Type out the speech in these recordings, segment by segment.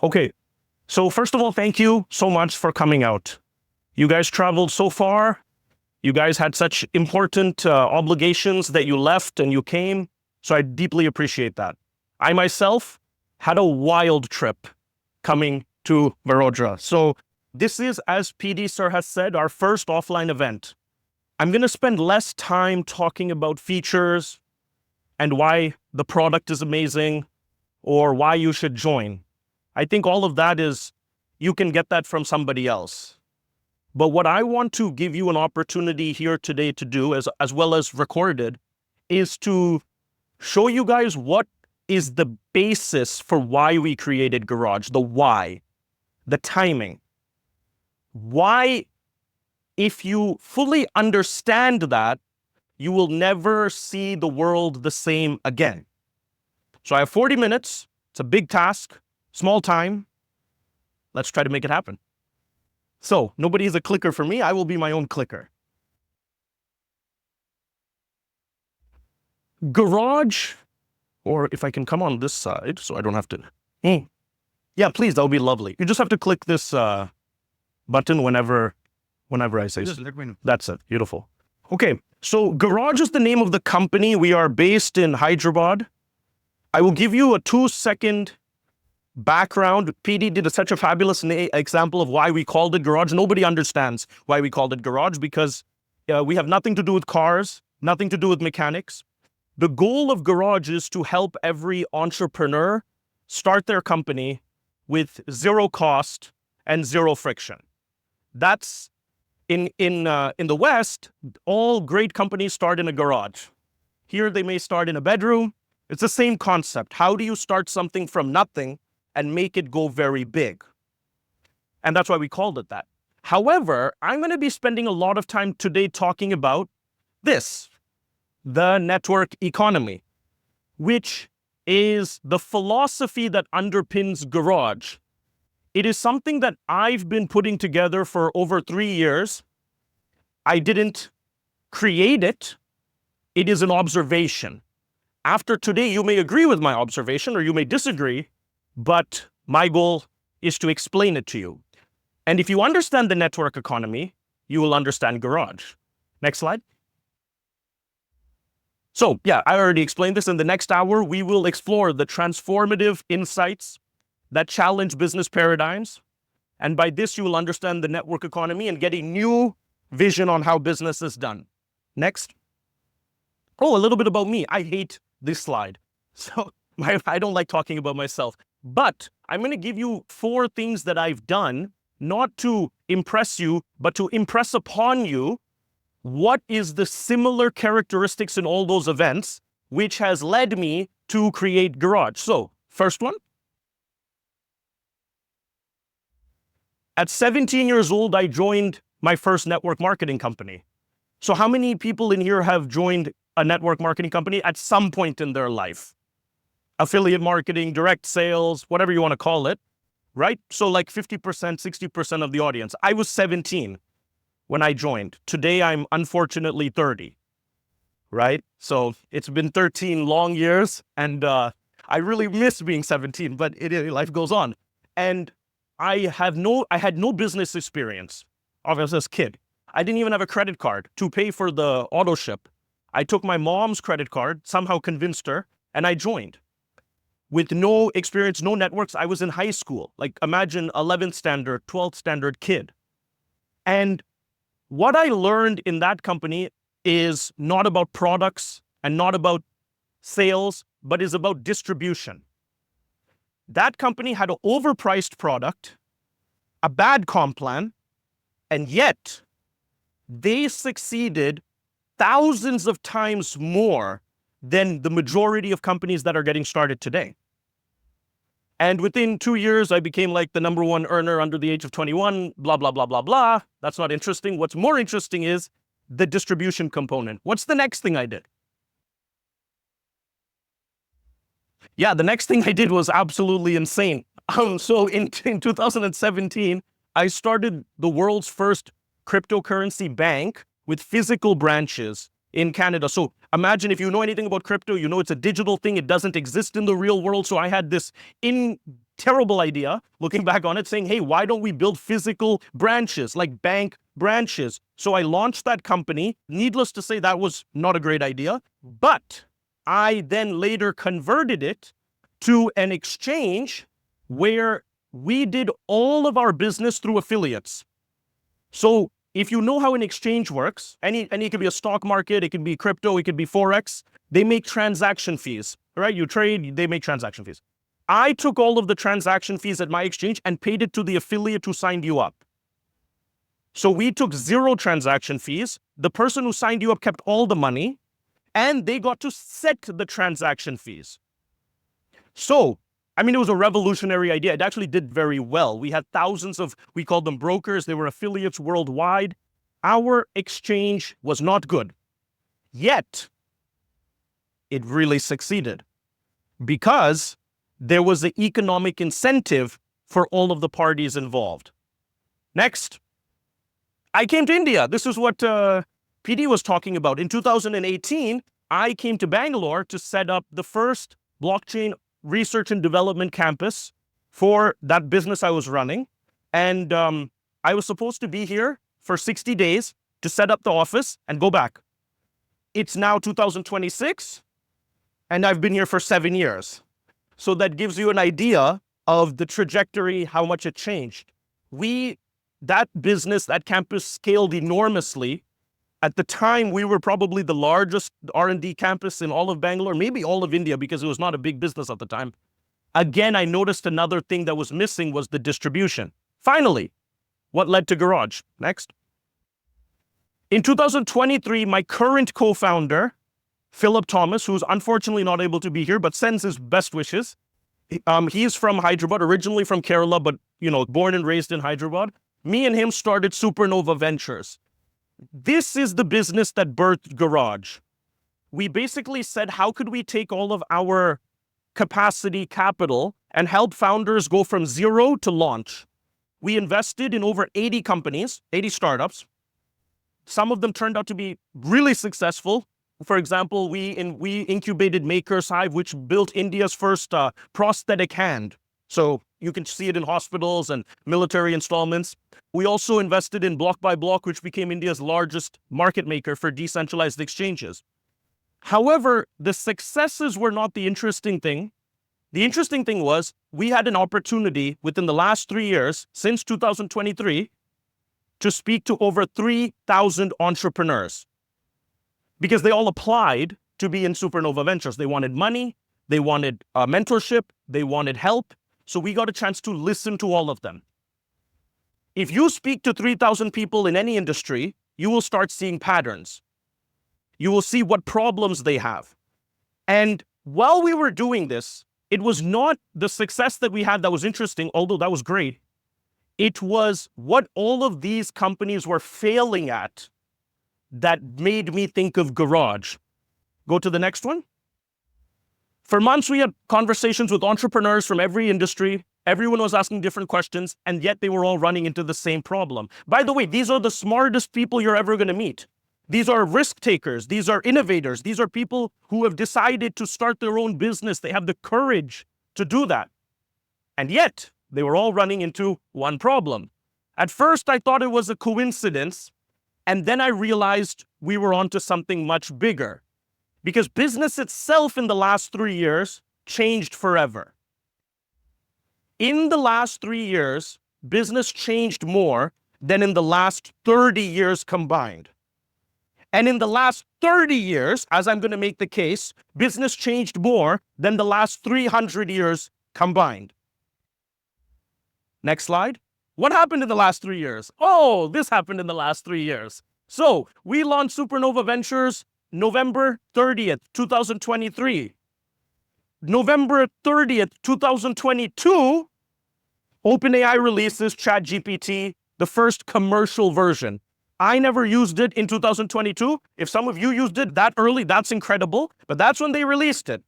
Okay, so first of all, thank you so much for coming out. You guys traveled so far. You guys had such important obligations that you left and you came. So I deeply appreciate that. I myself had a wild trip coming to Vadodara. So this is, as PD Sir has said, our first offline event. I'm going to spend less time talking about features and why the product is amazing or why you should join. I think all of that is, you can get that from somebody else. But what I want to give you an opportunity here today to do, as well as recorded, is to show you guys what is the basis for why we created Garage, the why, the timing. Why, if you fully understand that, you will never see the world the same again. So I have 40 minutes. It's a big task, small time. Let's try to make it happen. So nobody is a clicker for me. I will be my own clicker. Garage, or if I can come on this side so I don't have to. Yeah, please, that would be lovely. You just have to click this button whenever I say so. Let me know. That's it. Beautiful. Okay, so Garage is the name of the company. We are based in Hyderabad. I will give you a 2-second background. PD did such a fabulous example of why we called it Garage. Nobody understands why we called it Garage because we have nothing to do with cars, nothing to do with mechanics. The goal of Garage is to help every entrepreneur start their company with zero cost and zero friction. That's in the West, all great companies start in a garage. Here they may start in a bedroom. It's the same concept. How do you start something from nothing and make it go very big? And that's why we called it that. However, I'm going to be spending a lot of time today talking about this, the network economy, which is the philosophy that underpins Garage. It is something that I've been putting together for over 3 years. I didn't create it. It is an observation. After today, you may agree with my observation or you may disagree, but my goal is to explain it to you. And if you understand the network economy, you will understand Garage. Next slide. So yeah, I already explained this. In the next hour, we will explore the transformative insights that challenge business paradigms. And by this, you will understand the network economy and get a new vision on how business is done. Next. Oh, a little bit about me. I hate this slide. So I don't like talking about myself. But I'm going to give you 4 things that I've done, not to impress you, but to impress upon you what is the similar characteristics in all those events, which has led me to create Garage. So, first one. At 17 years old, I joined my first network marketing company. So how many people in here have joined a network marketing company at some point in their life? Affiliate marketing, direct sales, whatever you want to call it, right? So like 50%, 60% of the audience. I was 17 when I joined. Today, I'm unfortunately 30, right? So it's been 13 long years, and I really miss being 17, but life goes on. And I had no business experience, obviously as a kid. I didn't even have a credit card to pay for the auto ship. I took my mom's credit card, somehow convinced her, and I joined. With no experience, no networks, I was in high school. Like imagine 11th standard, 12th standard kid. And what I learned in that company is not about products and not about sales, but is about distribution. That company had an overpriced product, a bad comp plan, and yet they succeeded thousands of times more than the majority of companies that are getting started today. And within 2 years, I became like the #1 earner under the age of 21, blah, blah, blah, blah, blah. That's not interesting. What's more interesting is the distribution component. What's the next thing I did? Yeah, the next thing I did was absolutely insane. So in 2017, I started the world's first cryptocurrency bank with physical branches in Canada. So imagine if you know anything about crypto, you know it's a digital thing. It doesn't exist in the real world. So I had this terrible idea, looking back on it, saying, hey, why don't we build physical branches, like bank branches? So I launched that company. Needless to say, that was not a great idea. But I then later converted it to an exchange where we did all of our business through affiliates. So if you know how an exchange works, and it could be a stock market, it could be crypto, it could be Forex, they make transaction fees, right? You trade, they make transaction fees. I took all of the transaction fees at my exchange and paid it to the affiliate who signed you up. So we took 0 transaction fees. The person who signed you up kept all the money, and they got to set the transaction fees. So it was a revolutionary idea. It actually did very well. We had thousands of, we called them brokers. They were affiliates worldwide. Our exchange was not good. Yet, it really succeeded because there was an economic incentive for all of the parties involved. Next, I came to India. This is what PD was talking about. In 2018, I came to Bangalore to set up the first blockchain research and development campus for that business I was running. And I was supposed to be here for 60 days to set up the office and go back. It's now 2026, and I've been here for 7 years. So that gives you an idea of the trajectory, how much it changed. That business, that campus scaled enormously. At the time, we were probably the largest R&D campus in all of Bangalore, maybe all of India, because it was not a big business at the time. Again, I noticed another thing that was missing was the distribution. Finally, what led to Garage? Next. In 2023, my current co-founder, Philip Thomas, who's unfortunately not able to be here, but sends his best wishes. He's from Hyderabad, originally from Kerala, but born and raised in Hyderabad. Me and him started Supernova Ventures. This is the business that birthed Garage. We basically said, how could we take all of our capacity capital and help founders go from 0 to launch? We invested in over 80 companies, 80 startups. Some of them turned out to be really successful. For example, we incubated Maker's Hive, which built India's first prosthetic hand. So you can see it in hospitals and military installments. We also invested in Block by Block, which became India's largest market maker for decentralized exchanges. However, the successes were not the interesting thing. The interesting thing was we had an opportunity within the last 3 years, since 2023, to speak to over 3,000 entrepreneurs because they all applied to be in Supernova Ventures. They wanted money, they wanted mentorship, they wanted help. So we got a chance to listen to all of them. If you speak to 3,000 people in any industry, you will start seeing patterns. You will see what problems they have. And while we were doing this, it was not the success that we had that was interesting, although that was great. It was what all of these companies were failing at that made me think of Garage. Go to the next one. For months, we had conversations with entrepreneurs from every industry. Everyone was asking different questions, and yet they were all running into the same problem. By the way, these are the smartest people you're ever going to meet. These are risk takers. These are innovators. These are people who have decided to start their own business. They have the courage to do that. And yet, they were all running into one problem. At first, I thought it was a coincidence, and then I realized we were onto something much bigger. Because business itself in the last 3 years changed forever. In the last 3 years, business changed more than in the last 30 years combined. And in the last 30 years, as I'm going to make the case, business changed more than the last 300 years combined. Next slide. What happened in the last 3 years? Oh, this happened in the last 3 years. So we launched Supernova Ventures November 30th, 2023. November 30th, 2022, OpenAI releases ChatGPT, the first commercial version. I never used it in 2022. If some of you used it that early, that's incredible. But that's when they released it.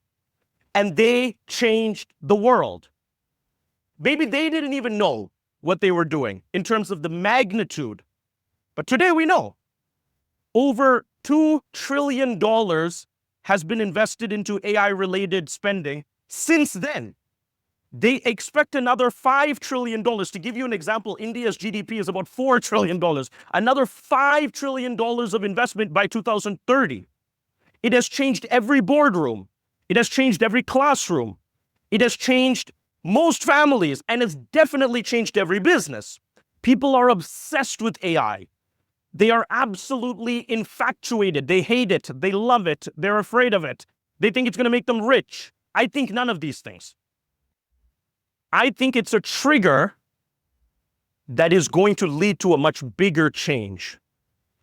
And they changed the world. Maybe they didn't even know what they were doing in terms of the magnitude. But today we know. Over $2 trillion has been invested into AI-related spending since then. They expect another $5 trillion. To give you an example, India's GDP is about $4 trillion. Another $5 trillion of investment by 2030. It has changed every boardroom. It has changed every classroom. It has changed most families, and it's definitely changed every business. People are obsessed with AI. They are absolutely infatuated. They hate it. They love it. They're afraid of it. They think it's going to make them rich. I think none of these things. I think it's a trigger that is going to lead to a much bigger change.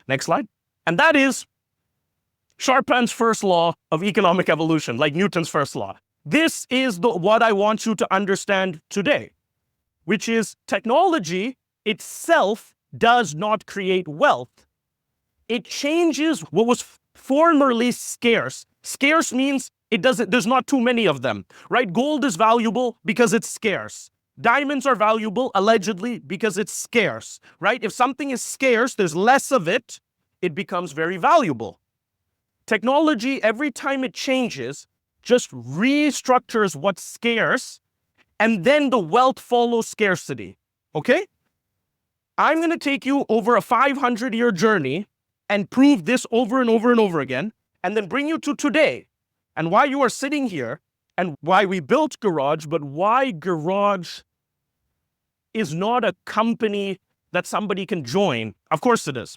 Next slide. And that is Sharpan's first law of economic evolution, like Newton's first law. This is what I want you to understand today, which is technology itself does not create wealth. It changes what was formerly scarce. Scarce means there's not too many of them, right? Gold is valuable because it's scarce. Diamonds are valuable, allegedly, because it's scarce, right? If something is scarce, there's less of it, it becomes very valuable. Technology, every time it changes, just restructures what's scarce, and then the wealth follows scarcity, okay? I'm going to take you over a 500-year journey and prove this over and over and over again, and then bring you to today, and why you are sitting here, and why we built Garage, but why Garage is not a company that somebody can join. Of course it is.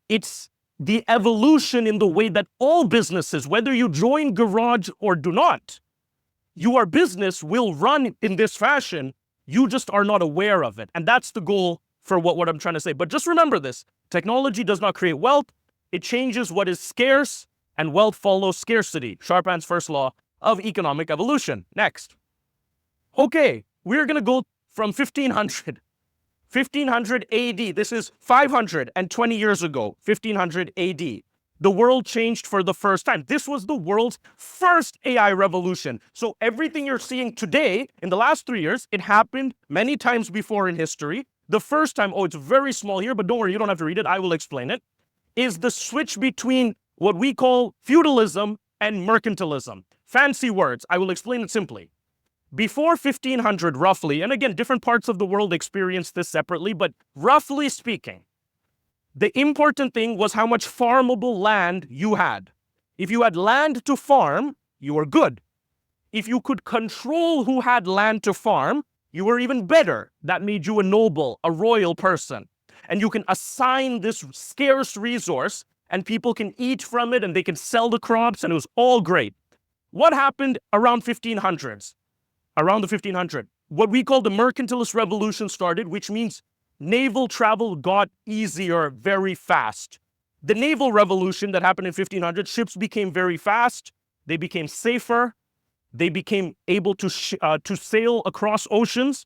It's the evolution in the way that all businesses, whether you join Garage or do not, your business will run in this fashion. You just are not aware of it. And that's the goal for what I'm trying to say. But just remember this, technology does not create wealth. It changes what is scarce, and wealth follows scarcity. Sharpan's first law of economic evolution. Next. Okay, we're going to go from 1500 AD. This is 520 years ago, 1500 AD. The world changed for the first time. This was the world's first AI revolution. So everything you're seeing today, in the last 3 years, it happened many times before in history. The first time, it's very small here, but don't worry, you don't have to read it. I will explain it, is the switch between what we call feudalism and mercantilism. Fancy words. I will explain it simply. Before 1500, roughly, and again, different parts of the world experienced this separately, but roughly speaking, the important thing was how much farmable land you had. If you had land to farm, you were good. If you could control who had land to farm, you were even better. That made you a noble, a royal person. And you can assign this scarce resource, and people can eat from it, and they can sell the crops, and it was all great. What happened around 1500s? Around the 1500, what we call the mercantilist revolution started, which means naval travel got easier very fast. The naval revolution that happened in 1500, ships became very fast, they became safer, they became able to sail across oceans,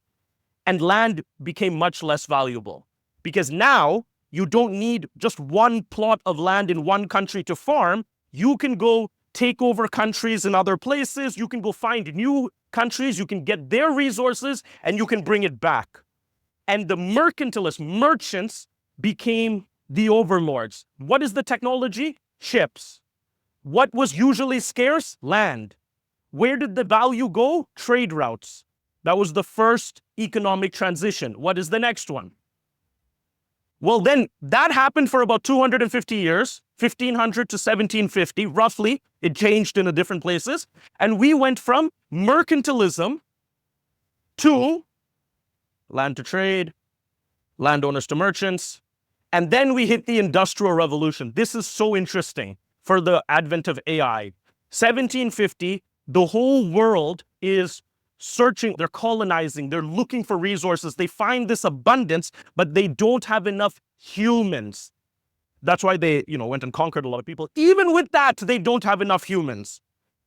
and land became much less valuable. Because now, you don't need just one plot of land in one country to farm. You can go take over countries in other places, you can go find new countries, you can get their resources, and you can bring it back. And the mercantilists, merchants, became the overlords. What is the technology? Ships. What was usually scarce? Land. Where did the value go? Trade routes. That was the first economic transition. What is the next one? Well, then that happened for about 250 years, 1500 to 1750, roughly. It changed in the different places. And we went from mercantilism to land to trade, landowners to merchants. And then we hit the Industrial Revolution. This is so interesting for the advent of AI. 1750, the whole world is searching, they're colonizing, they're looking for resources. They find this abundance, but they don't have enough humans. That's why they, went and conquered a lot of people. Even with that, they don't have enough humans.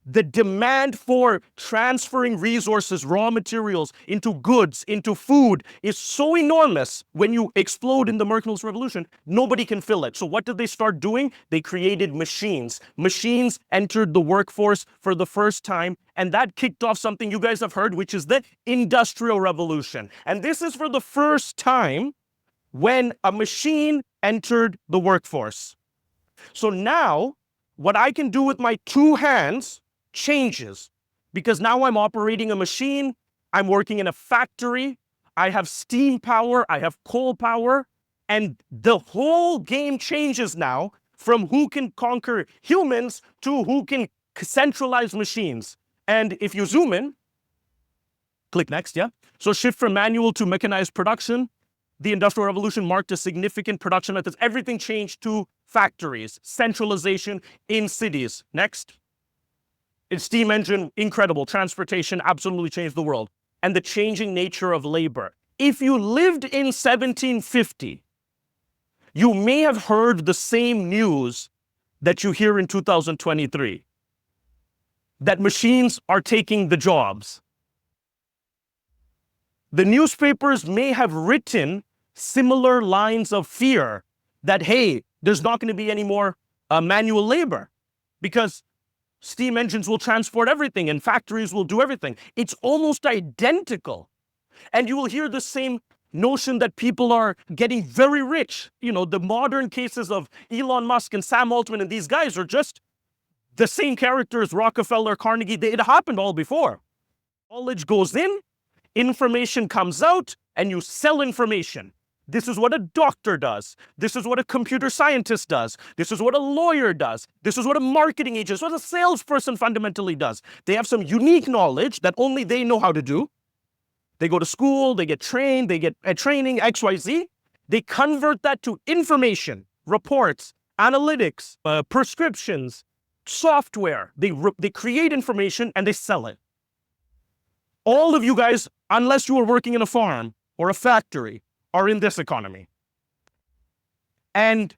The demand for transferring resources, raw materials, into goods, into food is so enormous. When you explode in the mercantilist revolution, nobody can fill it. So what did they start doing? They created machines. Machines entered the workforce for the first time, and that kicked off something you guys have heard, which is the Industrial Revolution. And this is for the first time when a machine entered the workforce. So now, what I can do with my two hands changes, because now I'm operating a machine, I'm working in a factory, I have steam power, I have coal power, and the whole game changes now from who can conquer humans to who can centralize machines. And if you zoom in, click next, yeah? So shift from manual to mechanized production. The Industrial Revolution marked a significant production methods. Everything changed to factories, centralization in cities. Next. Its steam engine, incredible. Transportation absolutely changed the world. And the changing nature of labor. If you lived in 1750, you may have heard the same news that you hear in 2023, that machines are taking the jobs. The newspapers may have written similar lines of fear that, hey, there's not going to be any more manual labor because steam engines will transport everything and factories will do everything. It's almost identical. And you will hear the same notion that people are getting very rich. You know, the modern cases of Elon Musk and Sam Altman and these guys are just the same characters, Rockefeller, Carnegie. It happened all before. Knowledge goes in, information comes out, and you sell information. This is what a doctor does. This is what a computer scientist does. This is what a lawyer does. This is what a marketing agent, what a salesperson fundamentally does. They have some unique knowledge that only they know how to do. They go to school, they get trained, they get training, XYZ. They convert that to information, reports, analytics, prescriptions, software. They create information and they sell it. All of you guys, unless you are working in a farm or a factory, are in this economy. And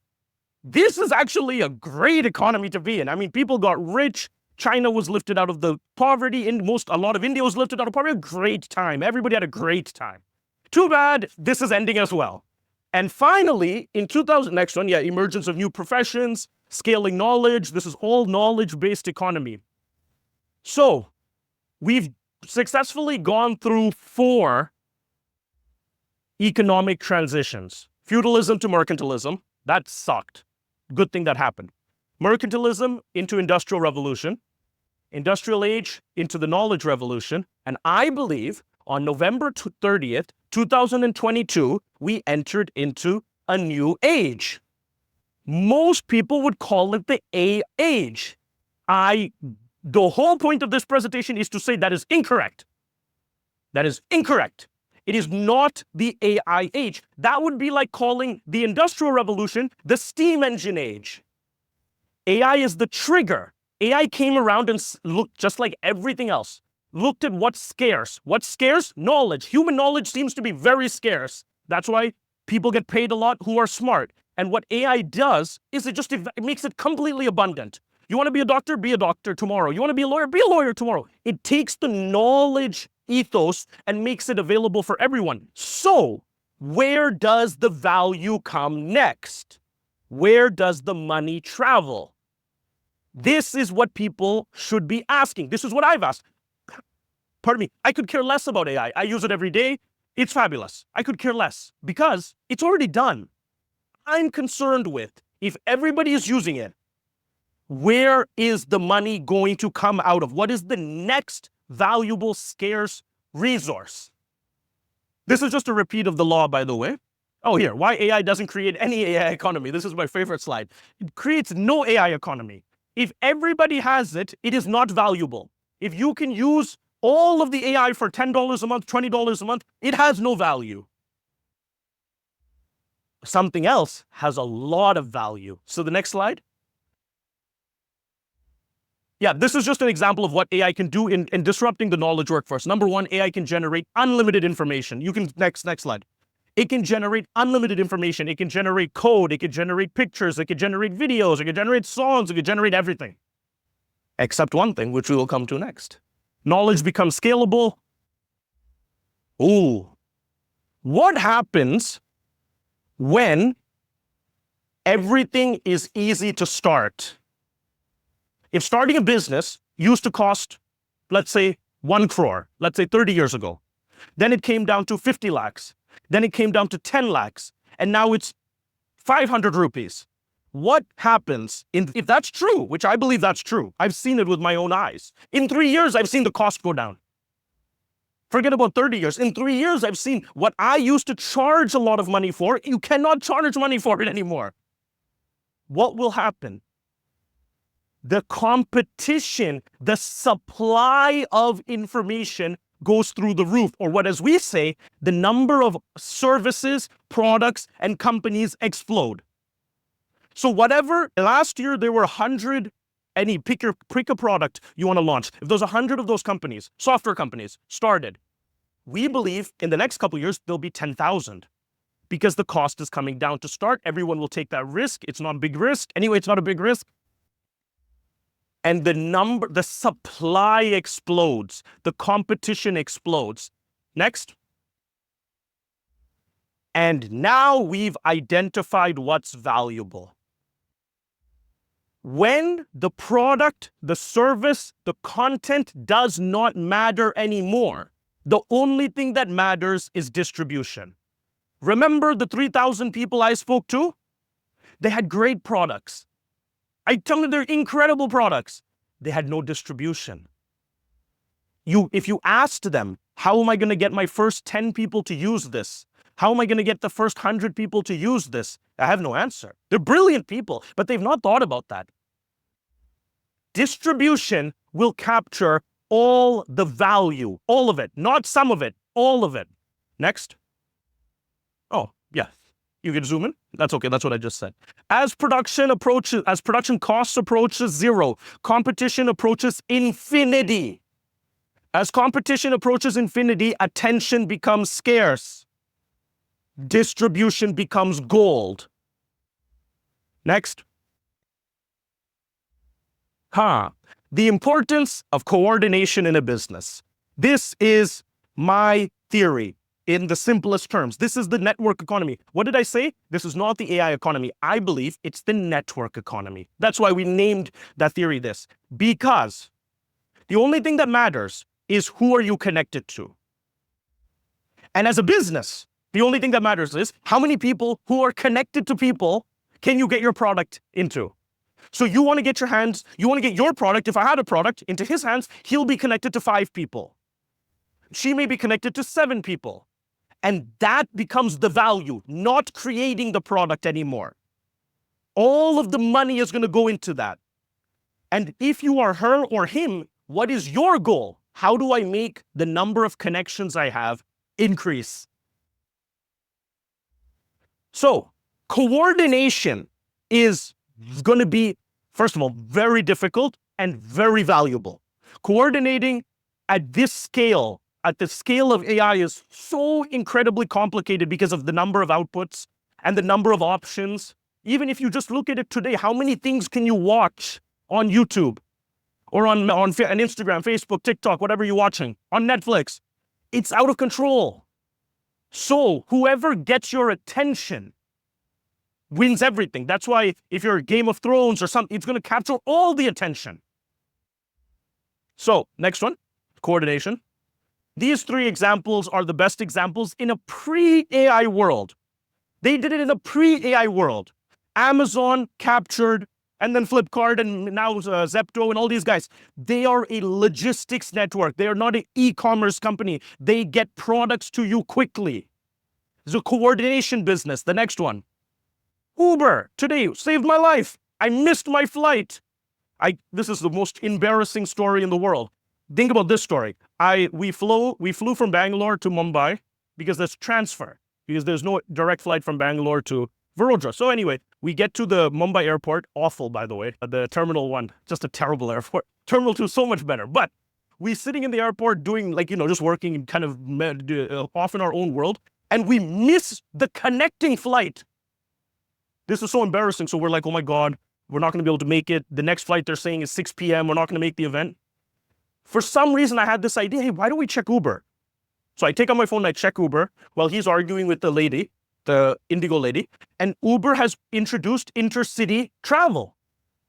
this is actually a great economy to be in. I mean, people got rich. China was lifted out of the poverty. A lot of India was lifted out of poverty. A great time. Everybody had a great time. Too bad this is ending as well. And finally, in 2000, next one, yeah, emergence of new professions, scaling knowledge. This is all knowledge-based economy. So we've successfully gone through 4 economic transitions. Feudalism to mercantilism. That sucked. Good thing that happened. Mercantilism into industrial revolution. Industrial age into the knowledge revolution. And I believe on November 30th, 2022, we entered into a new age. Most people would call it the A age. The whole point of this presentation is to say that is incorrect. That is incorrect. It is not the AI age. That would be like calling the Industrial Revolution the steam engine age. AI is the trigger. AI came around and looked just like everything else. Looked at what's scarce. What's scarce? Knowledge. Human knowledge seems to be very scarce. That's why people get paid a lot who are smart. And what AI does is it makes it completely abundant. You want to be a doctor tomorrow. You want to be a lawyer tomorrow. It takes the knowledge ethos and makes it available for everyone. So, where does the value come next? Where does the money travel? This is what people should be asking. This is what I've asked. Pardon me, I could care less about AI. I use it every day. It's fabulous. I could care less because it's already done. I'm concerned with, if everybody is using it, where is the money going to come out of? What is the next valuable, scarce resource? This is just a repeat of the law, by the way. Oh, here, why AI doesn't create any AI economy. This is my favorite slide. It creates no AI economy. If everybody has it, it is not valuable. If you can use all of the AI for $10 a month, $20 a month, it has no value. Something else has a lot of value. So the next slide. Yeah, this is just an example of what AI can do in disrupting the knowledge workforce. Number one, AI can generate unlimited information. You can, next slide. It can generate unlimited information. It can generate code. It can generate pictures. It can generate videos. It can generate songs. It can generate everything. Except one thing, which we will come to next. Knowledge becomes scalable. Ooh. What happens when everything is easy to start? If starting a business used to cost, let's say, 1 crore, let's say 30 years ago, then it came down to 50 lakhs, then it came down to 10 lakhs, and now it's 500 rupees. What happens if that's true, which I believe that's true. I've seen it with my own eyes. In 3 years, I've seen the cost go down. Forget about 30 years. In 3 years, I've seen what I used to charge a lot of money for. You cannot charge money for it anymore. What will happen? The competition, the supply of information goes through the roof, or what as we say, the number of services, products, and companies explode. So whatever, last year there were 100, pick a product you want to launch. If there's 100 of those companies, software companies, started, we believe in the next couple of years, there'll be 10,000 because the cost is coming down to start. Everyone will take that risk. It's not a big risk. Anyway, it's not a big risk. And the supply explodes. The competition explodes. Next. And now we've identified what's valuable. When the product, the service, the content does not matter anymore, the only thing that matters is distribution. Remember the 3,000 people I spoke to? They had great products. I tell you, they're incredible products. They had no distribution. If you asked them, how am I going to get my first 10 people to use this? How am I going to get the first 100 people to use this? I have no answer. They're brilliant people, but they've not thought about that. Distribution will capture all the value, all of it, not some of it, all of it. Next. Oh, yeah. You can zoom in. That's okay. That's what I just said. As production costs approaches zero, competition approaches infinity. As competition approaches infinity, attention becomes scarce. Distribution becomes gold. Next. The importance of coordination in a business. This is my theory in the simplest terms. This is the network economy. What did I say? This is not the AI economy. I believe it's the network economy. That's why we named that theory this. Because the only thing that matters is who are you connected to. And as a business, the only thing that matters is how many people who are connected to people can you get your product into. So you want to get your product, if I had a product, into his hands, he'll be connected to 5 people. She may be connected to 7 people. And that becomes the value, not creating the product anymore. All of the money is going to go into that. And if you are her or him, what is your goal? How do I make the number of connections I have increase? So coordination is going to be, first of all, very difficult and very valuable. Coordinating at this scale, at the scale of AI, is so incredibly complicated because of the number of outputs and the number of options. Even if you just look at it today, how many things can you watch on YouTube or on Instagram, Facebook, TikTok, whatever you're watching, on Netflix? It's out of control. So whoever gets your attention wins everything. That's why if you're Game of Thrones or something, it's going to capture all the attention. So next one, coordination. These 3 examples are the best examples in a pre-AI world. They did it in a pre-AI world. Amazon captured, and then Flipkart, and now Zepto, and all these guys. They are a logistics network. They are not an e-commerce company. They get products to you quickly. It's a coordination business. The next one. Uber today saved my life. I missed my flight. This is the most embarrassing story in the world. Think about this story. We flew from Bangalore to Mumbai because there's transfer, because there's no direct flight from Bangalore to Vadodara. So anyway, we get to the Mumbai airport. Awful, by the way. The Terminal 1, just a terrible airport. Terminal 2, so much better. But we sitting in the airport doing just working and kind of off in our own world. And we miss the connecting flight. This is so embarrassing. So we're like, oh my God, we're not going to be able to make it. The next flight they're saying is 6 p.m. We're not going to make the event. For some reason, I had this idea, hey, why don't we check Uber? So I take out my phone and I check Uber while he's arguing with the lady, the Indigo lady, and Uber has introduced intercity travel.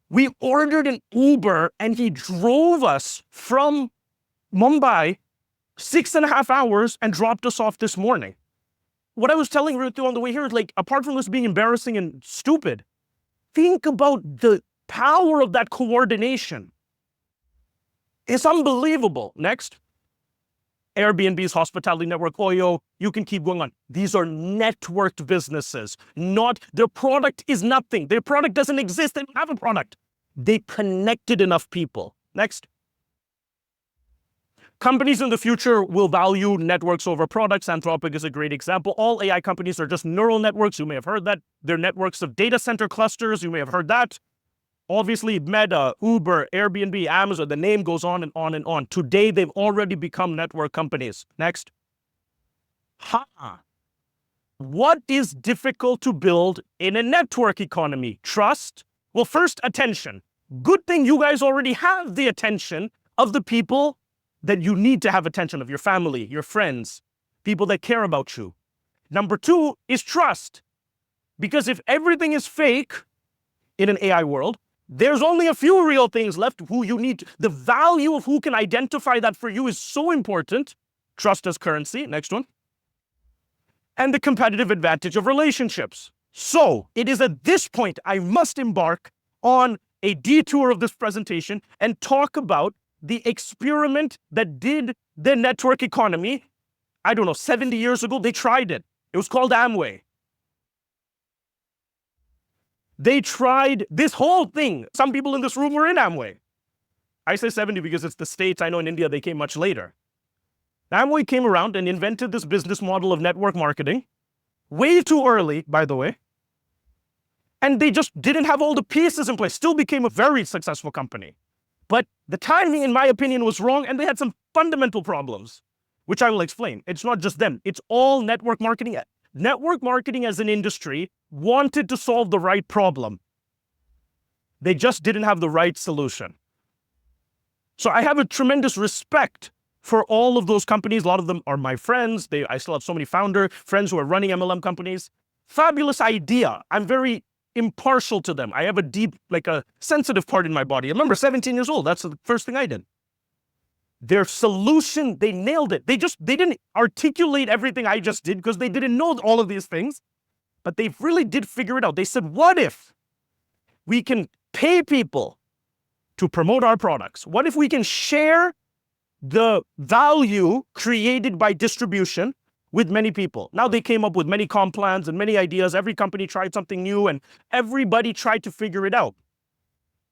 We ordered an Uber and he drove us from Mumbai 6.5 hours and dropped us off this morning. What I was telling Ritu on the way here is, like, apart from this being embarrassing and stupid, think about the power of that coordination. It's unbelievable. Next. Airbnb's hospitality network, Oyo, you can keep going on. These are networked businesses, not, their product is nothing. Their product doesn't exist. They don't have a product. They connected enough people. Next. Companies in the future will value networks over products. Anthropic is a great example. All AI companies are just neural networks. You may have heard that. They're networks of data center clusters. You may have heard that. Obviously, Meta, Uber, Airbnb, Amazon, the name goes on and on and on. Today, they've already become network companies. Next. What is difficult to build in a network economy? Trust? Well, first, attention. Good thing you guys already have the attention of the people that you need to have attention of, your family, your friends, people that care about you. Number two is trust. Because if everything is fake in an AI world, there's only a few real things left who you need. The value of who can identify that for you is so important. Trust as currency. Next one. And the competitive advantage of relationships. So it is at this point I must embark on a detour of this presentation and talk about the experiment that did the network economy. I don't know, 70 years ago, they tried it. It was called Amway. They tried this whole thing. Some people in this room were in Amway. I say 70 because it's the States. I know in India they came much later. Amway came around and invented this business model of network marketing, way too early, by the way. And they just didn't have all the pieces in place. Still became a very successful company. But the timing, in my opinion, was wrong, and they had some fundamental problems, which I will explain. It's not just them. It's all network marketing. Network marketing as an industry wanted to solve the right problem. They just didn't have the right solution. So I have a tremendous respect for all of those companies. A lot of them are my friends. I still have so many friends who are running MLM companies. Fabulous idea. I'm very impartial to them. I have a deep, a sensitive part in my body. I remember 17 years old. That's the first thing I did. Their solution, they nailed it. They didn't articulate everything I just did because they didn't know all of these things, but they really did figure it out. They said, what if we can pay people to promote our products? What if we can share the value created by distribution with many people? Now they came up with many comp plans and many ideas. Every company tried something new and everybody tried to figure it out.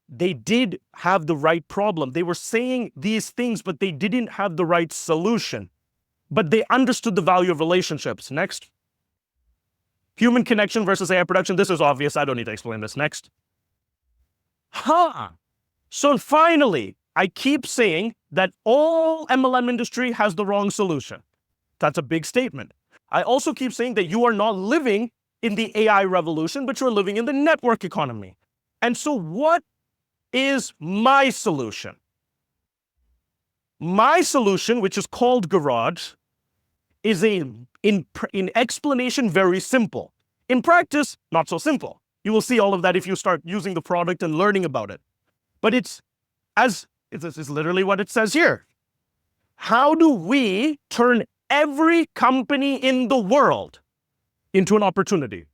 They did have the right problem. They were saying these things, but they didn't have the right solution. But they understood the value of relationships. Next. Human connection versus AI production. This is obvious. I don't need to explain this. Next. So finally, I keep saying that all MLM industry has the wrong solution. That's a big statement. I also keep saying that you are not living in the AI revolution, but you're living in the network economy. And so what is my solution? My solution, which is called Garage, is in explanation very simple. In practice, not so simple. You will see all of that if you start using the product and learning about it. But it's literally what it says here. How do we turn every company in the world into an opportunity?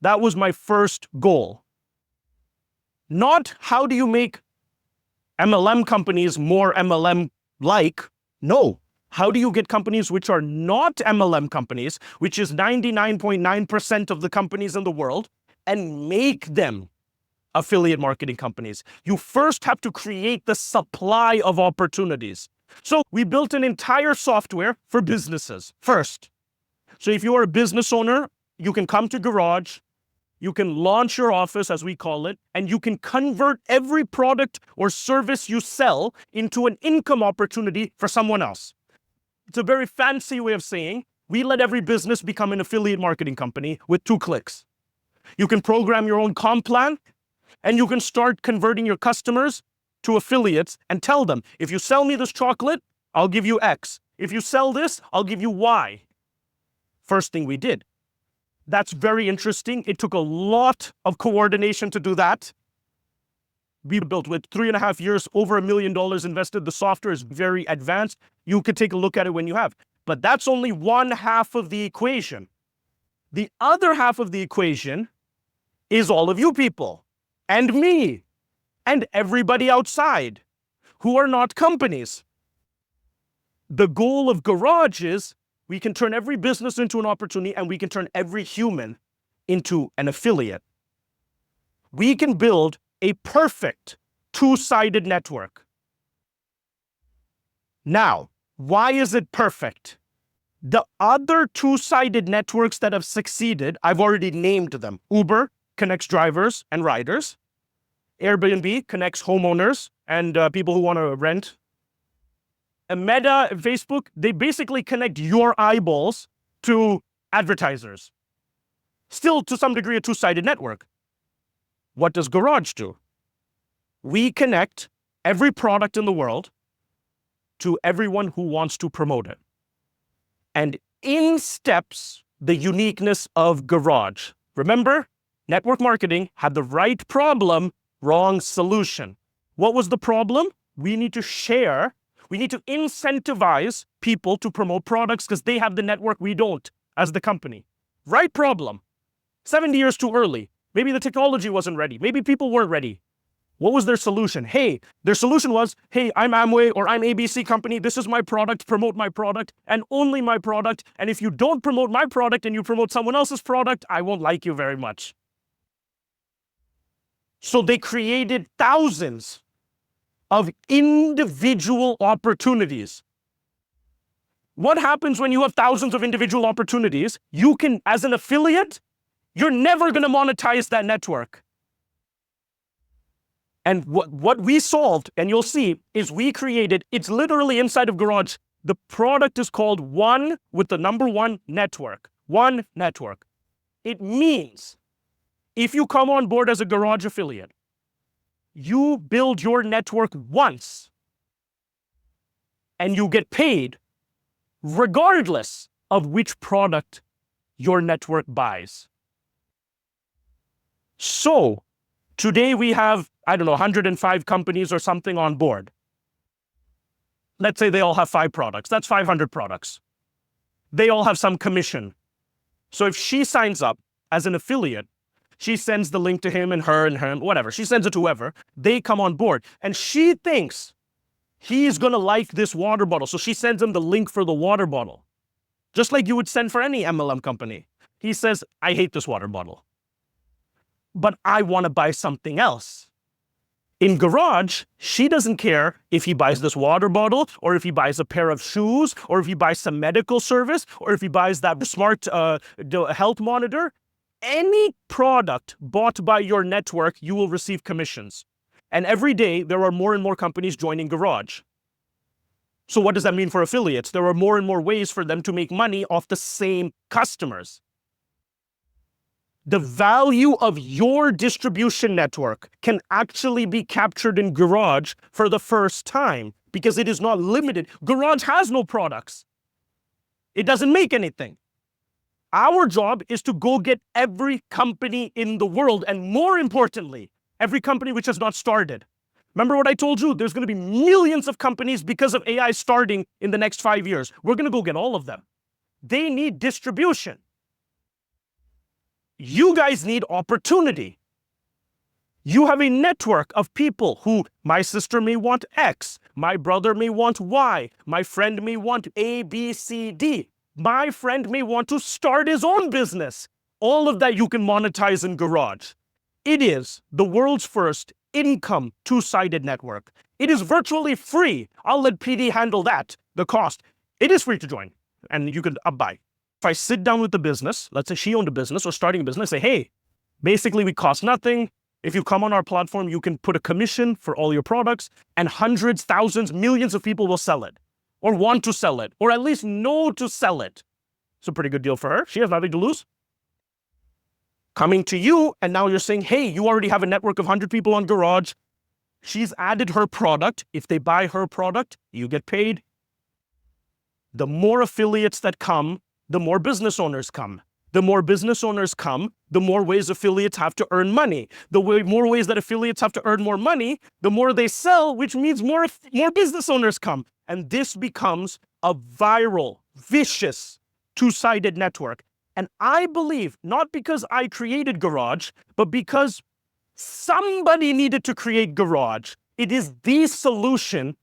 That was my first goal. Not how do you make MLM companies more MLM-like. No. How do you get companies which are not MLM companies, which is 99.9% of the companies in the world, and make them affiliate marketing companies? You first have to create the supply of opportunities. So we built an entire software for businesses first. So if you are a business owner, you can come to Garage, you can launch your office, as we call it, and you can convert every product or service you sell into an income opportunity for someone else. It's a very fancy way of saying we let every business become an affiliate marketing company with 2 clicks. You can program your own comp plan, and you can start converting your customers to affiliates and tell them, if you sell me this chocolate, I'll give you X. If you sell this, I'll give you Y. First thing we did. That's very interesting. It took a lot of coordination to do that. We built with 3.5 years, over $1 million invested. The software is very advanced. You could take a look at it when you have. But that's only one half of the equation. The other half of the equation is all of you people. and me and everybody outside who are not companies. The goal of Garage is we can turn every business into an opportunity, and we can turn every human into an affiliate. We can build a perfect two-sided network. Now, why is it perfect? The other two-sided networks that have succeeded, I've already named them. Uber connects drivers and riders. Airbnb connects homeowners and people who want to rent. And Meta and Facebook, they basically connect your eyeballs to advertisers. Still, to some degree, a two-sided network. What does Garage do? We connect every product in the world to everyone who wants to promote it. And in steps the uniqueness of Garage. Remember, network marketing had the right problem, wrong solution. What was the problem? We need to share, we need to incentivize people to promote products because they have the network, we don't, as the company. Right problem. 70 years too early. Maybe the technology wasn't ready. Maybe people weren't ready. What was their solution? Hey, their solution was, hey, I'm Amway or I'm ABC company. This is my product. Promote my product and only my product. And if you don't promote my product and you promote someone else's product, I won't like you very much. So they created thousands of individual opportunities. What happens when you have thousands of individual opportunities? You can, as an affiliate, you're never going to monetize that network. And what we solved, and you'll see, is we created, it's literally inside of Garage. The product is called One with the number one network. One network. It means if you come on board as a Garage affiliate, you build your network once and you get paid regardless of which product your network buys. So today we have, 105 companies or something on board. Let's say they all have 5 products. That's 500 products. They all have some commission. So if she signs up as an affiliate, she sends the link to him and her, whatever. She sends it to whoever. They come on board. And she thinks he's going to like this water bottle. So she sends him the link for the water bottle. Just like you would send for any MLM company. He says, I hate this water bottle, but I want to buy something else. In Garage, she doesn't care if he buys this water bottle or if he buys a pair of shoes or if he buys some medical service or if he buys that smart health monitor. Any product bought by your network, you will receive commissions. And every day, there are more and more companies joining Garage. So what does that mean for affiliates? There are more and more ways for them to make money off the same customers. The value of your distribution network can actually be captured in Garage for the first time because it is not limited. Garage has no products. It doesn't make anything. Our job is to go get every company in the world, and more importantly, every company which has not started. Remember what I told you? There's going to be millions of companies because of AI starting in the next 5 years. We're going to go get all of them. They need distribution. You guys need opportunity. You have a network of people who, my sister may want X, my brother may want Y, my friend may want A, B, C, D. My friend may want to start his own business. All of that you can monetize in Garage. It is the world's first income two-sided network. It is virtually free. I'll let PD handle that, the cost. It is free to join, and you can buy. If I sit down with the business, let's say she owned a business or starting a business, say, hey, basically we cost nothing. If you come on our platform, you can put a commission for all your products, and hundreds, thousands, millions of people will sell it, or want to sell it, or at least know to sell it. It's a pretty good deal for her. She has nothing to lose. Coming to you, and now you're saying, hey, you already have a network of 100 people on Garage. She's added her product. If they buy her product, you get paid. The more affiliates that come, the more business owners come. The more business owners come, the more ways affiliates have to earn money. The more ways that affiliates have to earn more money, the more they sell, which means more business owners come. And this becomes a viral, vicious, two-sided network. And I believe, not because I created Garage, but because Somebody needed to create Garage. It is the solution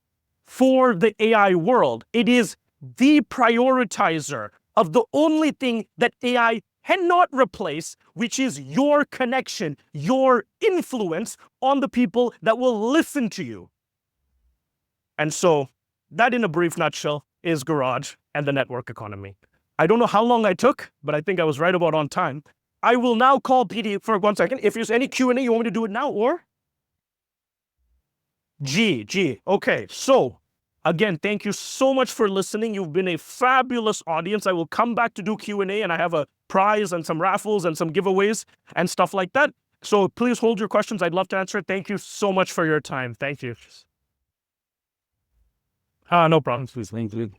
for the AI world. It is the prioritizer of the only thing that AI cannot replace, which is your connection, your influence on the people that will listen to you. And so that, in a brief nutshell, is Garage and the network economy. I don't know how long I took, but I think I was right about on time. I will now call PD for 1 second. If there's any Q&A, you want me to do it now or? G. Okay, so again, thank you so much for listening. You've been a fabulous audience. I will come back to do Q&A, and I have a prize and some raffles and some giveaways and stuff like that. So please hold your questions. I'd love to answer it. Thank you so much for your time. Thank you. No problem. Please, thank you.